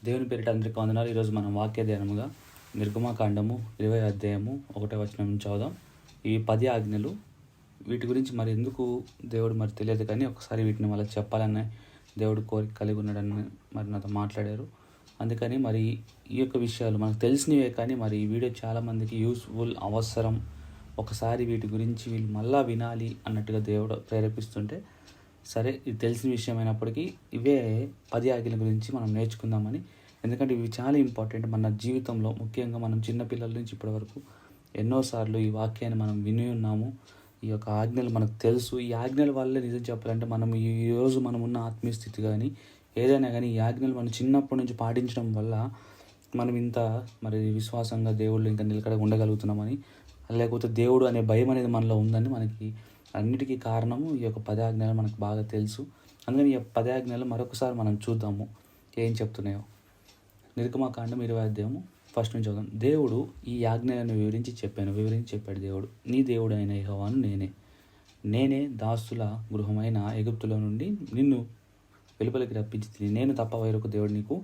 దేవుని పేరిట అందరికీ వందనాలు. ఈరోజు మనం వాక్య ధ్యానముగా నిర్గమకాండము 20 అధ్యాయము 1వ వచనం నుంచి చదువుదాం. ఈ 10 ఆజ్ఞలు వీటి గురించి మరి ఎందుకు దేవుడు మరి తెలియదు, కానీ ఒకసారి వీటిని వాళ్ళకి చెప్పాలని దేవుడు కోరిక కలిగి ఉన్నాడని మరి నాతో మాట్లాడారు. అందుకని మరి ఈ యొక్క విషయాలు మనకు తెలిసినవే, కానీ మరి ఈ వీడియో చాలామందికి యూస్ఫుల్, అవసరం. ఒకసారి వీటి గురించి వీళ్ళు మళ్ళా వినాలి అన్నట్టుగా దేవుడు ప్రేరేపిస్తుంటే, సరే ఇది తెలిసిన విషయం అయినప్పటికీ ఇవే 10 ఆజ్ఞల గురించి మనం నేర్చుకుందామని. ఎందుకంటే ఇవి చాలా ఇంపార్టెంట్ మన జీవితంలో. ముఖ్యంగా మనం చిన్నపిల్లల నుంచి ఇప్పటి వరకు ఎన్నోసార్లు ఈ వాక్యాన్ని మనం విని ఉన్నాము. ఈ యొక్క ఆజ్ఞలు మనకు తెలుసు. ఈ ఆజ్ఞల వల్లే నిజం చెప్పాలంటే మనం ఈరోజు మనం ఉన్న ఆత్మీయ స్థితి కానీ ఏదైనా కానీ ఈ ఆజ్ఞలు మనం చిన్నప్పటి నుంచి పాటించడం వల్ల మనం ఇంత మరి విశ్వాసంగా దేవుళ్ళు ఇంకా నిలకడ ఉండగలుగుతున్నామని, లేకపోతే దేవుడు అనే భయం అనేది మనలో ఉందని మనకి అన్నిటికీ కారణము ఈ యొక్క 10 ఆజ్ఞలు మనకు బాగా తెలుసు. అందుకని ఈ 10 ఆజ్ఞలు మరొకసారి మనం చూద్దాము ఏం చెప్తున్నాయో. నిర్గమకాండం 20 అధ్యాయము 1 నుంచి చదువుదాం. దేవుడు ఈ ఆజ్ఞలను వివరించి చెప్పాడు. దేవుడు, నీ దేవుడు అయిన యెహోవాను నేనే దాసుల గృహమైన ఎగుప్తులో నుండి నిన్ను వెలుపలికి రప్పించి నేను తప్ప వేరొక దేవుడు నీకు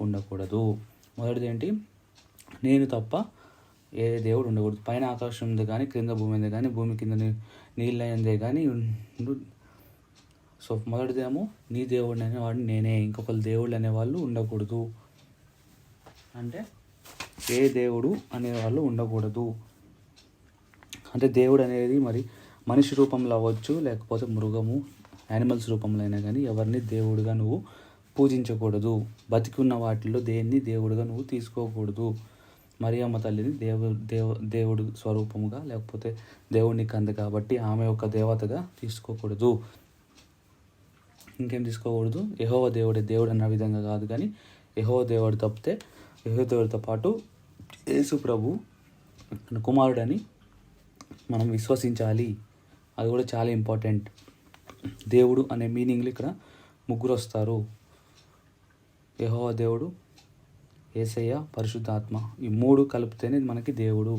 ఉండకూడదు. మొదటిది ఏంటి? నేను తప్ప ఏ దేవుడు ఉండకూడదు. పైన ఆకాశం ఉంది కానీ, క్రింద భూమి ఉంది కానీ, భూమి కింద నీళ్ళు అయిందే కానీ సో మొదటిదేమో నీ దేవుడు అనేవాడు నేనే, ఇంకొకరు దేవుళ్ళు అనేవాళ్ళు ఉండకూడదు. అంటే ఏ దేవుడు అనేవాళ్ళు ఉండకూడదు. అంటే దేవుడు అనేది మరి మనిషి రూపంలో అవ్వచ్చు, లేకపోతే మృగము, యానిమల్స్ రూపంలో అయినా కానీ ఎవరిని దేవుడుగా నువ్వు పూజించకూడదు. బతికి ఉన్న వాటిల్లో దేన్ని దేవుడుగా నువ్వు తీసుకోకూడదు. మరియమ్మ తల్లిని దేవుడు స్వరూపముగా, లేకపోతే దేవుడిని కంది కాబట్టి ఆమె ఒక దేవతగా తీసుకోకూడదు. ఇంకేం తీసుకోకూడదు? యెహోవా దేవుడు అన్న విధంగా కాదు, కానీ యెహోవా దేవుడు తప్పితే యెహోవా దేవుడితో పాటు యేసు ప్రభు కుమారుడని మనం విశ్వసించాలి. అది కూడా చాలా ఇంపార్టెంట్. దేవుడు అనే మీనింగ్లు ఇక్కడ ముగ్గురు వస్తారు. యెహోవా దేవుడు, యేసయ్య, పరిశుద్ధాత్మ. ఈ 3 కలిపితేనే మనకి దేవుడు.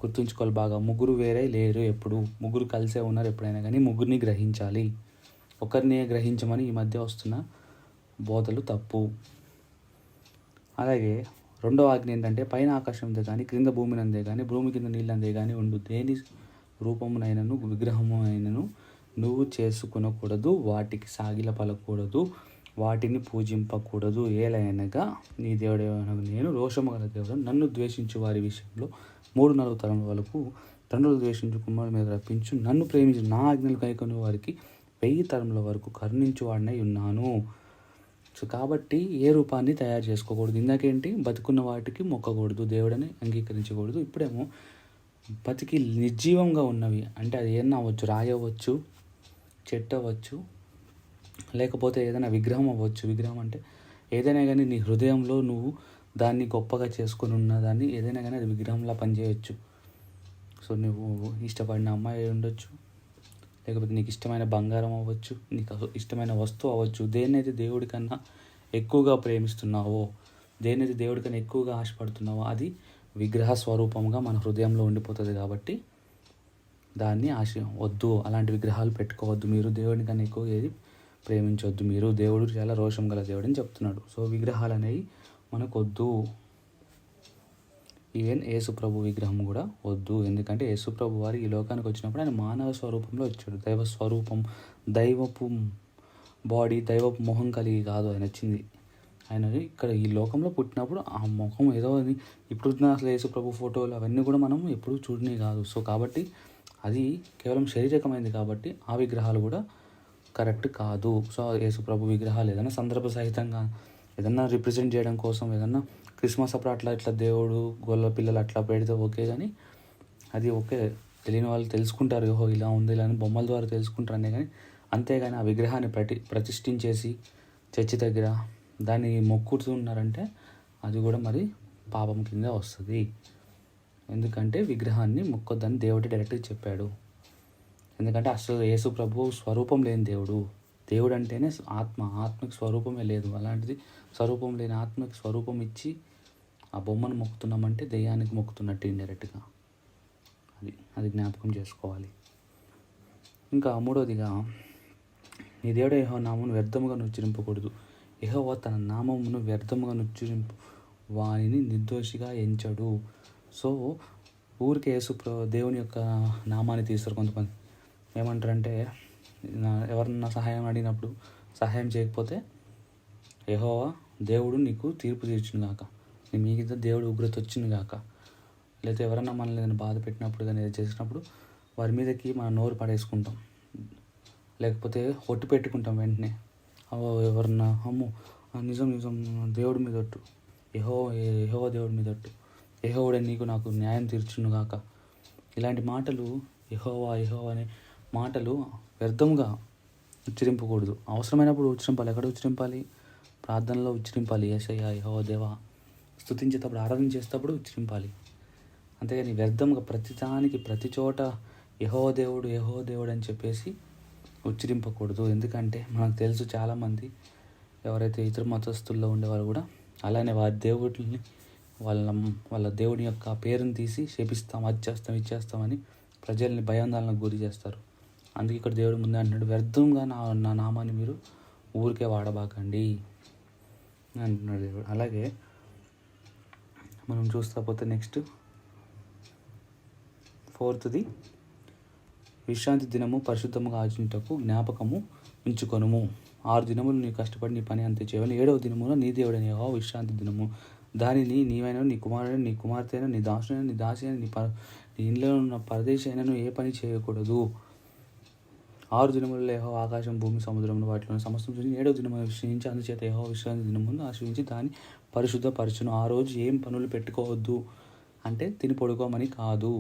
గుర్తుంచుకోవాలి బాగా. ముగ్గురు వేరే లేరు. ఎప్పుడు ముగ్గురు కలిసే ఉన్నారు ఎప్పుడైనా కానీ. ముగ్గురిని గ్రహించాలి. ఒకరినే గ్రహించమని ఈ మధ్య వస్తున్న బోధలు తప్పు. అలాగే రెండో ఆజ్ఞ ఏంటంటే, పైన ఆకాశం అందే కానీ, క్రింద భూమిని అందే కానీ, భూమి కింద నీళ్ళు అందే కానీ ఉండు దేని రూపమునైనను విగ్రహము అయినను నువ్వు చేసుకునకూడదు. వాటికి సాగిల పలకూడదు, వాటిని పూజింపకూడదు. ఏలైనగా నీ దేవుడే నేను రోషము గల దేవుడు. నన్ను ద్వేషించు వారి విషయంలో 3-4 తరముల వరకు తండ్రులు ద్వేషించు కుమారుల మీద రప్పించు. నన్ను ప్రేమించు నా ఆజ్ఞలు కైకొని వారికి 1000 తరముల వరకు కరుణించు వాడినై ఉన్నాను. సో కాబట్టి ఏ రూపాన్ని తయారు చేసుకోకూడదు. ఇందాకేంటి? బతుకున్న వాటికి మొక్కకూడదు, దేవుడని అంగీకరించకూడదు. ఇప్పుడేమో బతికి నిర్జీవంగా ఉన్నవి, అంటే అది ఏమన్నా అవ్వచ్చు, రాయి అవ్వచ్చు, చెట్టు అవ్వచ్చు, లేకపోతే ఏదైనా విగ్రహం అవ్వచ్చు. విగ్రహం అంటే ఏదైనా కానీ నీ హృదయంలో నువ్వు దాన్ని గొప్పగా చేసుకొని ఉన్న దాన్ని ఏదైనా కానీ అది విగ్రహంలా పనిచేయచ్చు. సో నువ్వు ఇష్టపడిన అమ్మాయి ఉండొచ్చు, లేకపోతే నీకు ఇష్టమైన బంగారం అవ్వచ్చు, నీకు ఇష్టమైన వస్తువు అవ్వచ్చు. దేన్నైతే దేవుడి కన్నా ఎక్కువగా ప్రేమిస్తున్నావో, దేన్నైతే దేవుడి కన్నా ఎక్కువగా ఆశపడుతున్నావో అది విగ్రహ స్వరూపంగా మన హృదయంలో ఉండిపోతుంది. కాబట్టి దాన్ని వద్దు, అలాంటి విగ్రహాలు పెట్టుకోవద్దు. మీరు దేవుడి కన్నా ఎక్కువ ఏది ప్రేమించవద్దు. మీరు దేవుడు చాలా రోషం గల దేవుడు అని చెప్తున్నాడు. సో విగ్రహాలు అనేవి మనకు వద్దు. ఈవెన్ యేసుప్రభు విగ్రహం కూడా వద్దు. ఎందుకంటే యేసుప్రభు వారు ఈ లోకానికి వచ్చినప్పుడు ఆయన మానవ స్వరూపంలో వచ్చాడు. దైవ స్వరూపం, దైవపు బాడీ, దైవపు మొహం కలిగి కాదు ఆయన వచ్చింది. ఆయన ఇక్కడ ఈ లోకంలో పుట్టినప్పుడు ఆ ముఖం ఏదో అని ఇప్పుడు అసలు యేసుప్రభు ఫోటోలు అవన్నీ కూడా మనం ఎప్పుడు చూడనే కాదు. సో కాబట్టి అది కేవలం శారీరకమైనది కాబట్టి ఆ విగ్రహాలు కూడా కరెక్ట్ కాదు. సో యేసుప్రభు విగ్రహాలు ఏదైనా సందర్భ సహితంగా ఏదన్నా రిప్రజెంట్ చేయడం కోసం, ఏదన్నా క్రిస్మస్ అప్పుడు అట్లా దేవుడు గొల్ల పిల్లలు అట్లా పెడితే ఓకే, కానీ అది ఓకే, తెలియని వాళ్ళు తెలుసుకుంటారు, ఓహో ఇలా ఉంది ఇలా అని బొమ్మల ద్వారా తెలుసుకుంటారనే కానీ, అంతేగాని ఆ విగ్రహాన్ని ప్రతిష్ఠించేసి చర్చి దగ్గర దాన్ని మొక్కుతున్నారంటే అది కూడా మరి పాపం కింద వస్తుంది. ఎందుకంటే విగ్రహాన్ని మొక్కొద్దని దేవుడు డైరెక్ట్గా చెప్పాడు. ఎందుకంటే అసలు యేసు ప్రభు స్వరూపం లేని దేవుడు అంటేనే ఆత్మకి స్వరూపమే లేదు. అలాంటిది స్వరూపం లేని ఆత్మకి స్వరూపం ఇచ్చి ఆ బొమ్మను మొక్కుతున్నామంటే దెయ్యానికి మొక్కుతున్నట్టు ఇండైరెక్ట్గా. అది జ్ఞాపకం చేసుకోవాలి. ఇంకా 3వదిగా, నీ దేవుడు యెహోవా నామమును వ్యర్థముగా నువ్వు ఉచ్చరింపకూడదు. యెహోవా తన నామమును వ్యర్థముగా నుచ్చరింపు వానిని నిర్దోషిగా ఎంచడు. సో ఊరికే దేవుని యొక్క నామాన్ని తీస్తారు కొంతమంది. ఏమంటారంటే ఎవరన్నా సహాయం అడిగినప్పుడు సహాయం చేయకపోతే యెహోవా దేవుడు నీకు తీర్పు తీర్చును గాక, నీ మీద దేవుడు ఉగ్రత వచ్చింది గాక. లేకపోతే ఎవరన్నా మనల్ని ఏదైనా బాధ పెట్టినప్పుడు కానీ ఏదైనా చేసినప్పుడు వారి మీదకి మనం నోరు పడేసుకుంటాం, లేకపోతే ఒట్టు పెట్టుకుంటాం వెంటనే. ఎవరన్నా అమ్మో నిజం నిజం దేవుడి మీద ఒట్టు, యెహోవా దేవుడి మీద ఒట్టు, యెహోవాడే నీకు నాకు న్యాయం తీర్చును గాక. ఇలాంటి మాటలు యెహోవా అనే మాటలు వ్యర్థంగా ఉచ్చరింపకూడదు. అవసరమైనప్పుడు ఉచ్చరింపాలి. ఎక్కడ ఉచ్చరింపాలి? ప్రార్థనలో ఉచ్చరింపాలి. యేసయ్యా యెహోవా దేవా, స్తుతించేటప్పుడు ఆరాధన చేసేటప్పుడు ఉచ్చరింపాలి. అంతేగాని వ్యర్థంగా ప్రతిదానికి ప్రతి చోట యెహోవా దేవుడు అని చెప్పేసి ఉచ్చరింపకూడదు. ఎందుకంటే మనకు తెలుసు చాలామంది ఎవరైతే ఇతర మతస్థుల్లో ఉండేవారు కూడా అలానే వారి దేవుడిని వాళ్ళ దేవుని యొక్క పేరుని తీసి శపిస్తాం, అది చేస్తాం ఇది చేస్తామని ప్రజల్ని భయాందోళనకు గురి చేస్తారు. అందుకే ఇక్కడ దేవుడు ముందే అంటున్నాడు, వ్యర్థంగా నా నామాన్ని మీరు ఊరికే వాడబాకండి అంటున్నాడు దేవుడు. అలాగే మనం చూస్తా పోతే నెక్స్ట్ 4th విశ్రాంతి దినము పరిశుద్ధముగా ఆచరించుటకు జ్ఞాపకము ఉంచుకొనుము. 6 దినములు నీ కష్టపడి నీ పని అంతే చేయవని, 7వ దినమున నీ దేవుడైన యెహోవా విశ్రాంతి దినము. దానిని నీవైనా నీ కుమారుడైన నీ కుమార్తె అయినా నీ దాసుడైన నీ దాసి అయినా నీ ఇంట్లో ఉన్న పరదేశి అయినను ఏ పని చేయకూడదు. 6 దినములలో యెహోవా ఆకాశం భూమి సముద్రమును వాటిలో సమస్తం చూసి 7వ దినమున విశ్రమించి, అందుచేత యెహోవా విశ్రాంతి దినమును ఆశ్రయించి దాన్ని పరిశుద్ధపరచును. ఆ రోజు ఏం పనులు పెట్టుకోవద్దు అంటే తిని పడుకోమని కాదు.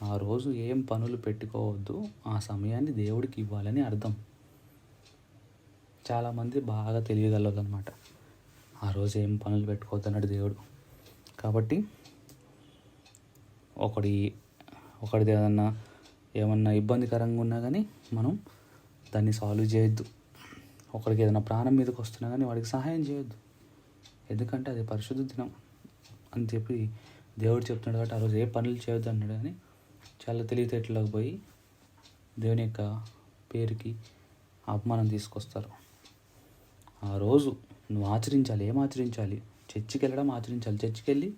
ఆ రోజు ఏం పనులు పెట్టుకోవద్దు, ఆ సమయాన్ని దేవుడికి ఇవ్వాలని అర్థం. చాలామంది బాగా తెలియగలరు అనమాట. ఆ రోజు ఏం పనులు పెట్టుకోవద్దు అన్నాడు దేవుడు. కాబట్టి ఒకటిది ఏమన్నా ఇబ్బందికరంగా ఉన్నా కానీ మనం దాన్ని సాల్వ్ చేయొద్దు. ఒకరికి ఏదైనా ప్రాణం మీదకి వస్తున్నా కానీ వాడికి సహాయం చేయొద్దు. ఎందుకంటే అది పరిశుద్ధ దినం అని చెప్పి దేవుడు చెప్తున్నాడు. కాబట్టి ఆ రోజు ఏ పనులు చేయొద్దు అన్నాడు. కానీ చాలా తెలివితేటలోకి పోయి దేవుని యొక్క పేరుకి అపమానం తీసుకొస్తారు. ఆ రోజు నువ్వు ఆచరించాలి. ఏం ఆచరించాలి? చర్చికి వెళ్ళడం ఆచరించాలి. చర్చికి వెళ్ళి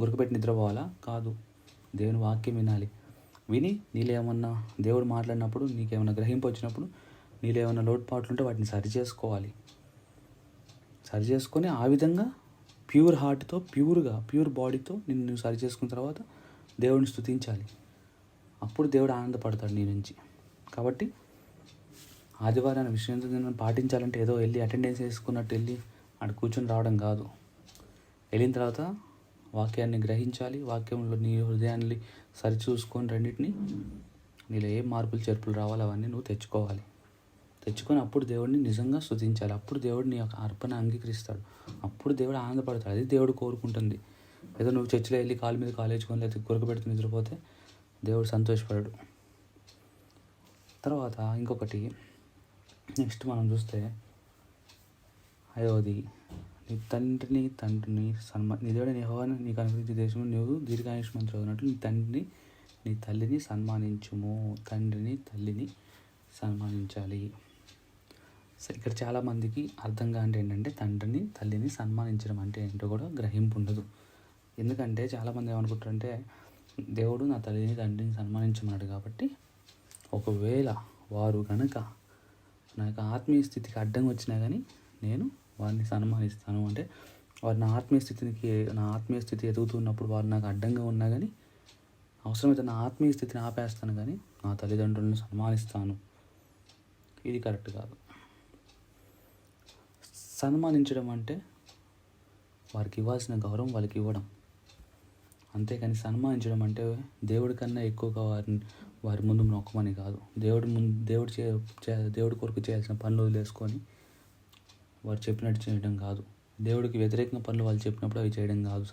గురకపెట్టి నిద్రపోవాలా? కాదు. దేవుని వాక్యం వినాలి. విని నీలో ఏమన్నా దేవుడు మాట్లాడినప్పుడు నీకేమైనా గ్రహింపు వచ్చినప్పుడు నీలో ఏమైనా లోటుపాట్లు ఉంటే వాటిని సరి చేసుకొని ఆ విధంగా ప్యూర్ హార్ట్తో ప్యూర్ బాడీతో నిన్ను సరి చేసుకున్న తర్వాత దేవుడిని స్తుతించాలి. అప్పుడు దేవుడు ఆనందపడతాడు నీ నుంచి. కాబట్టి ఆదివారాన్ని విశ్రాంతి దినం పాటించాలంటే ఏదో వెళ్ళి అటెండెన్స్ వేసుకున్నట్టు వెళ్ళి అక్కడ కూర్చొని రావడం కాదు. వెళ్ళిన తర్వాత వాక్యాన్ని గ్రహించాలి. వాక్యంలో నీ హృదయాన్ని సరిచూసుకొని రెండింటిని నీలో ఏ మార్పులు చేర్పులు రావాలో అవన్నీ నువ్వు తెచ్చుకొని అప్పుడు దేవుడిని నిజంగా స్తుతించాలి. అప్పుడు దేవుడు నీ యొక్క అర్పణ అంగీకరిస్తాడు. అప్పుడు దేవుడు ఆనందపడతాడు. అది దేవుడు కోరుకుంటుంది. ఏదో నువ్వు చర్చిలో వెళ్ళి కాలు మీద కాలేజుకొని లేకపోతే గురకబెడుతూ నిద్రపోతే దేవుడు సంతోషపడాడు. తర్వాత ఇంకొకటి నెక్స్ట్ మనం చూస్తే 5వది నీ తండ్రిని నీ దేవుడైన యెహోవాను నీకు అనుగ్రహించే దేశంలో నువ్వు దీర్ఘాయుష్మంతుడు అవునట్లు నీ తండ్రిని నీ తల్లిని సన్మానించుము. తండ్రిని తల్లిని సన్మానించాలి. ఇక్కడ చాలామందికి అర్థం కాని ఏంటంటే తండ్రిని తల్లిని సన్మానించడం అంటే ఏంటో కూడా గ్రహింపు ఉండదు. ఎందుకంటే చాలామంది ఏమనుకుంటారంటే దేవుడు నా తల్లిని తండ్రిని సన్మానించమన్నాడు కాబట్టి ఒకవేళ వారు కనుక నా యొక్క ఆత్మీయ స్థితికి అడ్డం వచ్చినా కానీ నేను వారిని సన్మానిస్తాను. అంటే వారు నా ఆత్మీయ స్థితి ఎదుగుతున్నప్పుడు వారు నాకు అడ్డంగా ఉన్నా కానీ అవసరమైతే నా ఆత్మీయ స్థితిని ఆపేస్తాను, కానీ నా తల్లిదండ్రులను సన్మానిస్తాను. ఇది కరెక్ట్ కాదు. సన్మానించడం అంటే వారికి ఇవ్వాల్సిన గౌరవం వాళ్ళకి ఇవ్వడం. అంతేకాని సన్మానించడం అంటే దేవుడి కన్నా ఎక్కువగా వారి ముందు నొక్కమని కాదు. దేవుడి కొరకు చేయాల్సిన పనులు వదిలేసుకొని వారు చెప్పినట్టు చేయడం కాదు. దేవుడికి వ్యతిరేకంగా పనులు వాళ్ళు చెప్పినప్పుడు అవి చేయడం కాదు.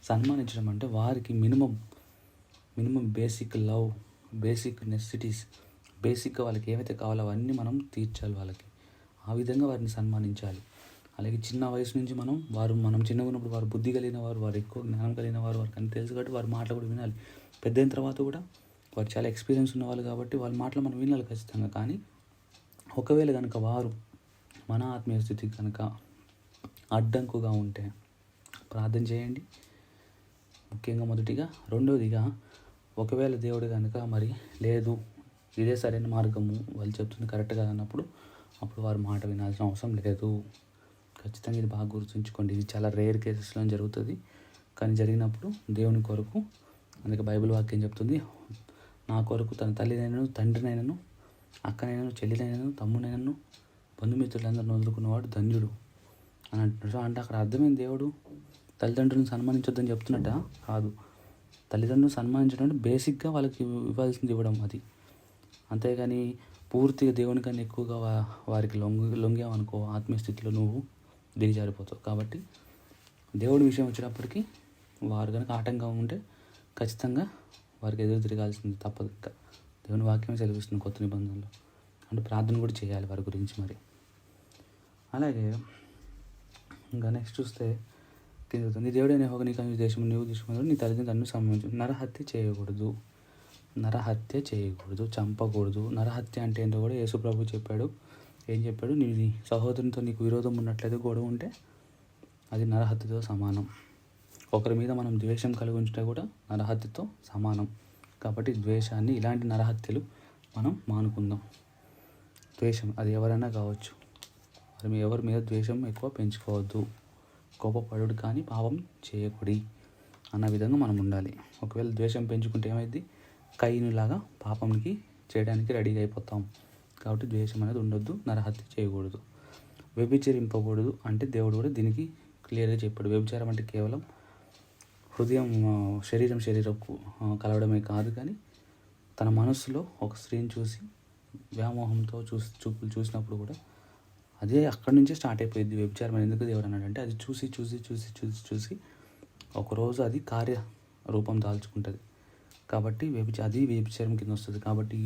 సన్మానించడం అంటే వారికి minimum basic love, basic necessities, బేసిక్గా వాళ్ళకి ఏవైతే కావాలో అవన్నీ మనం తీర్చాలి వాళ్ళకి. ఆ విధంగా వారిని సన్మానించాలి. అలాగే చిన్న వయసు నుంచి మనం చిన్నగా ఉన్నప్పుడు వారు బుద్ధి కలిగిన వారు, వారు ఎక్కువ జ్ఞానం కలిగిన వారు, వారికి అన్ని తెలుసు కాబట్టి వారి మాటలు కూడా వినాలి. పెద్ద అయిన తర్వాత కూడా వారు చాలా ఎక్స్పీరియన్స్ ఉన్నవాళ్ళు కాబట్టి వాళ్ళ మాటలు మనం వినాలి ఖచ్చితంగా. కానీ ఒకవేళ కనుక వారు మన ఆత్మీయ స్థితి కనుక అడ్డంకుగా ఉంటే ప్రార్థన చేయండి. ముఖ్యంగా మొదటిగా. రెండవదిగా, ఒకవేళ దేవుడు కనుక మరి లేదు, ఇదే సరైన మార్గము, వాళ్ళు చెప్తుంది కరెక్ట్ కాదు అన్నప్పుడు అప్పుడు వారి మాట వినాల్సిన అవసరం లేదు. ఖచ్చితంగా ఇది బాగా గుర్తుంచుకోండి. ఇది చాలా రేర్ కేసెస్లో జరుగుతుంది, కానీ జరిగినప్పుడు దేవుని కొరకు. అందుకే బైబిల్ వాక్యం చెప్తుంది, నా కొరకు తన తల్లినైనను, తండ్రినైనను, అక్కనైనను, చెల్లినైనను, తమ్మునైనను, బంధుమిత్రులందరిని వదులుకున్నవాడు ధన్యుడు అని అంటున్నాడు. సో అంటే అక్కడ అర్థమైంది, దేవుడు తల్లిదండ్రులను సన్మానించొద్దని చెప్తున్నట్ట కాదు. తల్లిదండ్రులను సన్మానించడం అంటే బేసిక్గా వాళ్ళకి ఇవ్వాల్సింది ఇవ్వడం, అది. అంతేగాని పూర్తిగా దేవుని కన్నా ఎక్కువగా వారికి లొంగామనుకో, ఆత్మీయ స్థితిలో నువ్వు దిగజారిపోతావు. కాబట్టి దేవుడి విషయం వచ్చినప్పటికీ వారు కనుక ఆటంకం ఉంటే ఖచ్చితంగా వారికి ఎదురు తిరగాల్సింది తప్పదు. ఇంకా దేవుని వాక్యమే సెలవిస్తుంది కొత్త నిబంధనలో. అంటే ప్రార్థన కూడా చేయాలి వారి గురించి. మరి అలాగే ఇంకా నెక్స్ట్ చూస్తే కింద అవుతుంది, దేవుడైన యెహోవా నీకు దేశం నీవు తీసుకున్నాడు, నీ తల్లిదండ్రులను సంబంధించి నరహత్య చేయకూడదు. నరహత్య చేయకూడదు, చంపకూడదు. నరహత్య అంటే ఏంటో కూడా యేసు ప్రభు చెప్పాడు. ఏం చెప్పాడు? నీ సహోదరునితో నీకు విరోధం ఉన్నట్లయితే, గొడవ ఉంటే అది నరహత్యతో సమానం. ఒకరి మీద మనం ద్వేషం కలిగి ఉంటే కూడా నరహత్యతో సమానం. కాబట్టి ద్వేషాన్ని, ఇలాంటి నరహత్యలు మనం మానుకుందాం. ద్వేషం అది ఎవరైనా కావచ్చు, మరి ఎవరి మీద ద్వేషం ఎక్కువ పెంచుకోవద్దు. కోపపడుడు కానీ పాపం చేయకూడి అన్న విధంగా మనం ఉండాలి. ఒకవేళ ద్వేషం పెంచుకుంటే ఏమైంది? కయ్యనులాగా పాపంకి చేయడానికి రెడీగా అయిపోతాం. కాబట్టి ద్వేషం అనేది ఉండొద్దు. నరహత్య చేయకూడదు. వ్యభిచరింపకూడదు అంటే దేవుడు కూడా దీనికి క్లియర్గా చెప్పాడు. వ్యభిచారం అంటే కేవలం హృదయం, శరీరం కలవడమే కాదు, కానీ తన మనస్సులో ఒక స్త్రీని చూసి వ్యామోహంతో చూపులు చూసినప్పుడు కూడా అదే అక్కడి నుంచే స్టార్ట్ అయిపోయింది వ్యభిచారం. ఎందుకు దేవుడు అన్నాడంటే, అది చూసి చూసి చూసి చూసి చూసి ఒకరోజు అది కార్య రూపం దాల్చుకుంటుంది. కాబట్టి అది వ్యభిచారం కింద వస్తుంది. కాబట్టి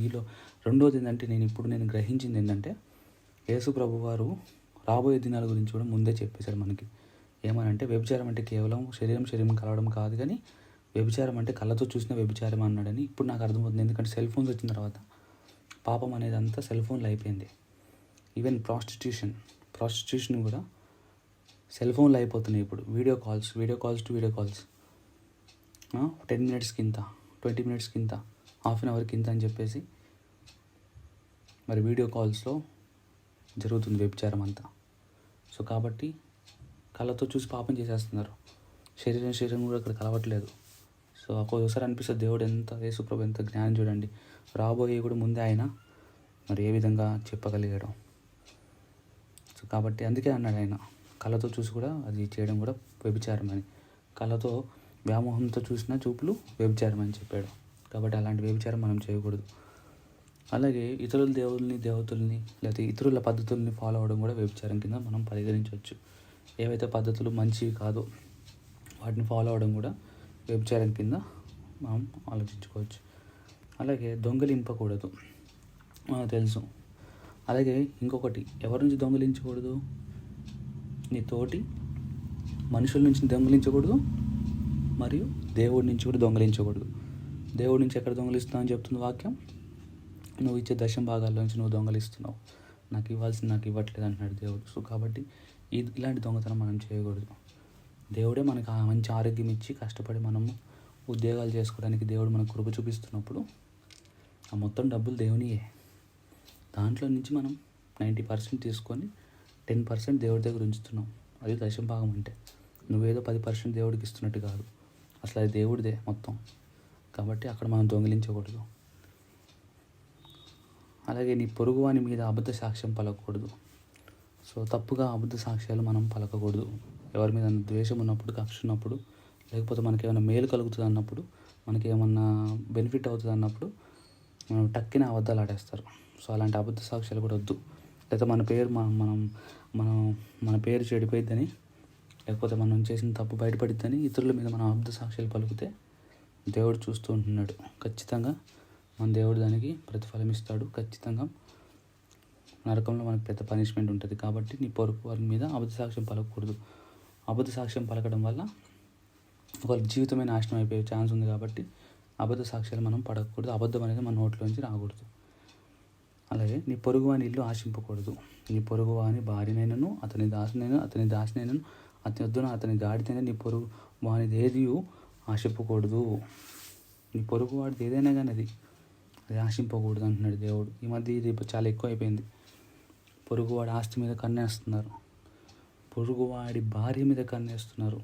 రెండోది ఏంటంటే, నేను గ్రహించింది ఏంటంటే, యేసు ప్రభు వారు రాబోయే దినాల గురించి కూడా ముందే చెప్పేశారు మనకి. ఏమనంటే, వ్యభిచారం అంటే కేవలం శరీరం కలవడం కాదు, కానీ వ్యభిచారం అంటే కళ్ళతో చూసిన వ్యభిచారం అన్నాడని ఇప్పుడు నాకు అర్థమవుతుంది. ఎందుకంటే సెల్ ఫోన్స్ వచ్చిన తర్వాత పాపం అనేది అంతా సెల్ ఫోన్లో అయిపోయింది. ఈవెన్ ప్రాస్టిట్యూషన్ కూడా సెల్ ఫోన్లో అయిపోతున్నాయి ఇప్పుడు. Video calls to video calls, 10 minutes కింద, 20 minutes కింద, హాఫ్ అన్ అవర్ కింద అని చెప్పేసి మరి వీడియో కాల్స్లో జరుగుతుంది వ్యభిచారం అంతా. సో కాబట్టి కళ్ళతో చూసి పాపం చేసేస్తున్నారు. శరీరం కూడా అక్కడ కలవట్లేదు. సో ఒక్కోసారి అనిపిస్తుంది, దేవుడు యేసుప్రభు ఎంత జ్ఞానం చూడండి. రాబోయే కూడా ముందే ఆయన మరి ఏ విధంగా చెప్పగలిగాడు. సో కాబట్టి అందుకే అన్నాడు ఆయన, కళ్ళతో చూసి కూడా అది చేయడం కూడా వ్యభిచారం అని. కళ్ళతో వ్యామోహంతో చూసిన చూపులు వ్యభిచారం అని చెప్పాడు. కాబట్టి అలాంటి వ్యభిచారం మనం చేయకూడదు. అలాగే ఇతరుల దేవతల్ని లేకపోతే ఇతరుల పద్ధతుల్ని ఫాలో అవ్వడం కూడా వ్యభిచారం కింద మనం పరిగణించవచ్చు. ఏవైతే పద్ధతులు మంచివి కాదో వాటిని ఫాలో అవ్వడం కూడా వ్యభిచారం కింద మనం ఆలోచించుకోవచ్చు. అలాగే దొంగలింపకూడదు, తెలుసు. అలాగే ఇంకొకటి, ఎవరి నుంచి దొంగలించకూడదు? నీ తోటి మనుషుల నుంచి దొంగలించకూడదు, మరియు దేవుడి నుంచి కూడా దొంగలించకూడదు. దేవుడి నుంచి ఎక్కడ దొంగలిస్తున్నావు అని చెప్తుంది వాక్యం. నువ్వు ఇచ్చే దశమ భాగాల నుంచి నువ్వు దొంగలిస్తున్నావు, నాకు ఇవ్వాల్సింది నాకు ఇవ్వట్లేదు అంటున్నాడు దేవుడు. సో కాబట్టి ఇలాంటి దొంగతనం మనం చేయకూడదు. దేవుడే మనకు మంచి ఆరోగ్యం ఇచ్చి కష్టపడి మనము ఉద్యోగాలు చేసుకోవడానికి దేవుడు మనకు కృప చూపిస్తున్నప్పుడు ఆ మొత్తం డబ్బులు దేవునియే. దాంట్లో నుంచి మనం 90% తీసుకొని 10% దేవుడి దగ్గర ఉంచుతున్నాం. అది దశమ భాగం అంటే. నువ్వేదో 10% దేవుడికి ఇస్తున్నట్టు కాదు, అసలు అది దేవుడిదే మొత్తం. కాబట్టి అక్కడ మనం దొంగిలించకూడదు. అలాగే నీ పొరుగువాని మీద అబద్ధ సాక్ష్యం పలకూడదు. సో తప్పుగా అబద్ధ సాక్ష్యాలు మనం పలకకూడదు. ఎవరి మీద ద్వేషం ఉన్నప్పుడు, కక్ష ఉన్నప్పుడు, లేకపోతే మనకి ఏమైనా మేలు కలుగుతుంది అన్నప్పుడు, మనకి ఏమన్నా బెనిఫిట్ అవుతుంది అన్నప్పుడు మనం టక్కిన అబద్ధాలు ఆడేస్తారు. సో అలాంటి అబద్ధ సాక్ష్యాలు కూడా వద్దు. లేదా మన పేరు చెడిపోయిద్దని, లేకపోతే మనం చేసిన తప్పు బయటపడిద్దని ఇతరుల మీద మనం అబద్ధ సాక్ష్యాలు పలికితే దేవుడు చూస్తూ ఉంటున్నాడు. ఖచ్చితంగా మన దేవుడు దానికి ప్రతిఫలం ఇస్తాడు. ఖచ్చితంగా నరకంలో మనకు పెద్ద పనిష్మెంట్ ఉంటుంది. కాబట్టి నీ పొరుగు వారి మీద అబద్ధ సాక్ష్యం పలకకూడదు. అబద్ధ సాక్ష్యం పలకడం వల్ల వాళ్ళ జీవితమే నాశనం అయిపోయే ఛాన్స్ ఉంది. కాబట్టి అబద్ధ సాక్ష్యాలు మనం పడకూడదు. అబద్ధం అనేది మన నోట్లోంచి రాకూడదు. అలాగే నీ పొరుగువాని ఇల్లు ఆశింపకూడదు. నీ పొరుగువాని భార్యనైనను అతని దాసినైనను అతని వద్దున అతని గాడిదైనా నీ పొరుగు వానిది ఏదియు ఆశింపకూడదు. నీ పొరుగు వాడిది ఏదైనా కానీ అది ఆశింపకూడదు అంటున్నాడు దేవుడు. ఈ మధ్య ఇది చాలా ఎక్కువ అయిపోయింది. పొరుగువాడి ఆస్తి మీద కన్నేస్తున్నారు, పొరుగువాడి భార్య మీద కన్నేస్తున్నారు.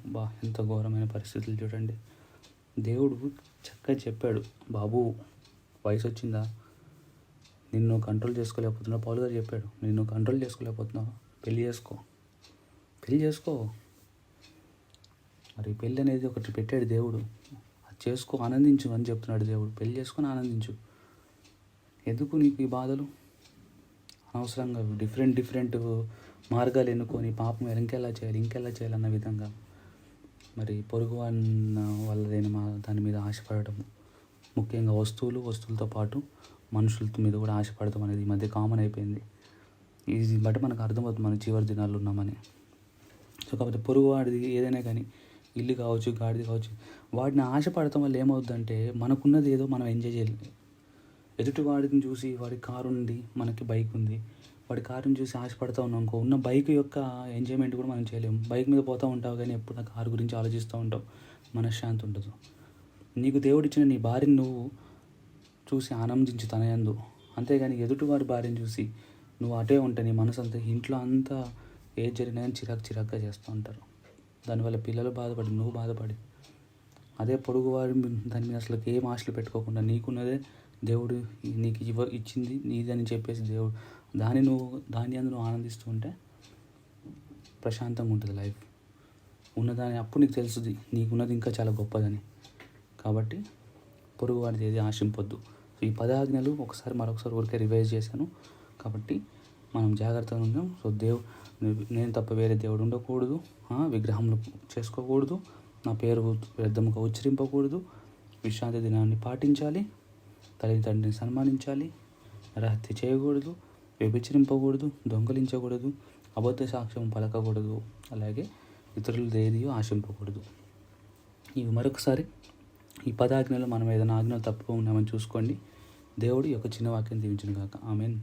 ఎంత ఘోరమైన పరిస్థితులు చూడండి. దేవుడు చక్కగా చెప్పాడు, బాబు వయసు వచ్చిందా, నిన్ను కంట్రోల్ చేసుకోలేకపోతున్నావు. పౌలు గారు చెప్పాడు, నిన్ను కంట్రోల్ చేసుకోలేకపోతున్నావు, పెళ్ళి చేసుకో. మరి పెళ్ళి అనేది ఒకటి పెట్టాడు దేవుడు, అది చేసుకో, ఆనందించు అని చెప్తున్నాడు దేవుడు. పెళ్ళి చేసుకొని ఆనందించు. ఎందుకు నీకు ఈ బాధలు? అనవసరంగా డిఫరెంట్ మార్గాలు ఎన్నుకొని పాపం ఇంకెలా చేయాలి అన్న విధంగా మరి పొరుగు వాళ్ళదైన దాని మీద ఆశపడటం, ముఖ్యంగా వస్తువులతో పాటు మనుషులతో మీద కూడా ఆశపడటం అనేది ఈ మధ్య కామన్ అయిపోయింది. ఇది బట్టి మనకు అర్థమవుతుంది మనం చివరి దినాల్లో ఉన్నామని. సో కాబట్టి పొరుగువాడిది ఏదైనా కానీ, ఇల్లు కావచ్చు, గాడిది కావచ్చు, వాడిని ఆశపడటం వల్ల ఏమవుతుందంటే మనకున్నది ఏదో మనం ఎంజాయ్ చేయలేదు. ఎదుటి వాడిని చూసి, వాడి కారు ఉంది, మనకి బైక్ ఉంది, వాడి కారుని చూసి ఆశపడతా ఉన్నాం అనుకో, ఉన్న బైక్ యొక్క ఎంజాయ్మెంట్ కూడా మనం చేయలేము. బైక్ మీద పోతూ ఉంటావు కానీ ఎప్పుడు ఆ కారు గురించి ఆలోచిస్తూ ఉంటావు, మనశ్శాంతి ఉండదు. నీకు దేవుడిచ్చిన నీ భార్యను నువ్వు చూసి ఆనందించు తన యందు, అంతేగాని ఎదుటివారి భార్యను చూసి నువ్వు అటే ఉంటే నీ మనసు అంతా, ఇంట్లో అంతా ఏది జరిగినా కానీ చిరాకుగా చేస్తూ ఉంటారు. దానివల్ల పిల్లలు బాధపడి, నువ్వు బాధపడి, అదే పొరుగువారి దాని మీద అసలు ఏం ఆశలు పెట్టుకోకుండా నీకున్నదే దేవుడు నీకు ఇచ్చింది నీదని చెప్పేసి దేవుడు దాన్ని అందు నువ్వు ఆనందిస్తూ ఉంటే ప్రశాంతంగా ఉంటుంది లైఫ్. ఉన్నదాన్ని అప్పుడు నీకు తెలుస్తుంది నీకున్నది ఇంకా చాలా గొప్పదని. కాబట్టి పొరుగు వాడిది ఏది ఆశింపొద్దు. సో ఈ 10 ఆజ్ఞలు మరొకసారి ఊరికే రివైజ్ చేశాను. కాబట్టి మనం జాగ్రత్తగా ఉన్నాం. సో నేను తప్ప వేరే దేవుడు ఉండకూడదు, విగ్రహంలో చేసుకోకూడదు, నా పేరు వ్యర్థముగా ఉచ్చరింపకూడదు, విశ్రాంతి దినాన్ని పాటించాలి, తల్లిదండ్రిని సన్మానించాలి, హత్య చేయకూడదు, వ్యభిచరింపకూడదు, దొంగలించకూడదు, అబద్ధ సాక్ష్యం పలకకూడదు, అలాగే ఇతరులది ఏదియో ఆశింపకూడదు. ఇవి మరొకసారి ఈ 10 ఆజ్ఞలు మనం ఏదైనా ఆజ్ఞలు తప్పుగా ఉన్నామని చూసుకోండి. దేవుడు ఈ యొక్క చిన్న వాక్యం దీవించును గాక. ఆమేన్.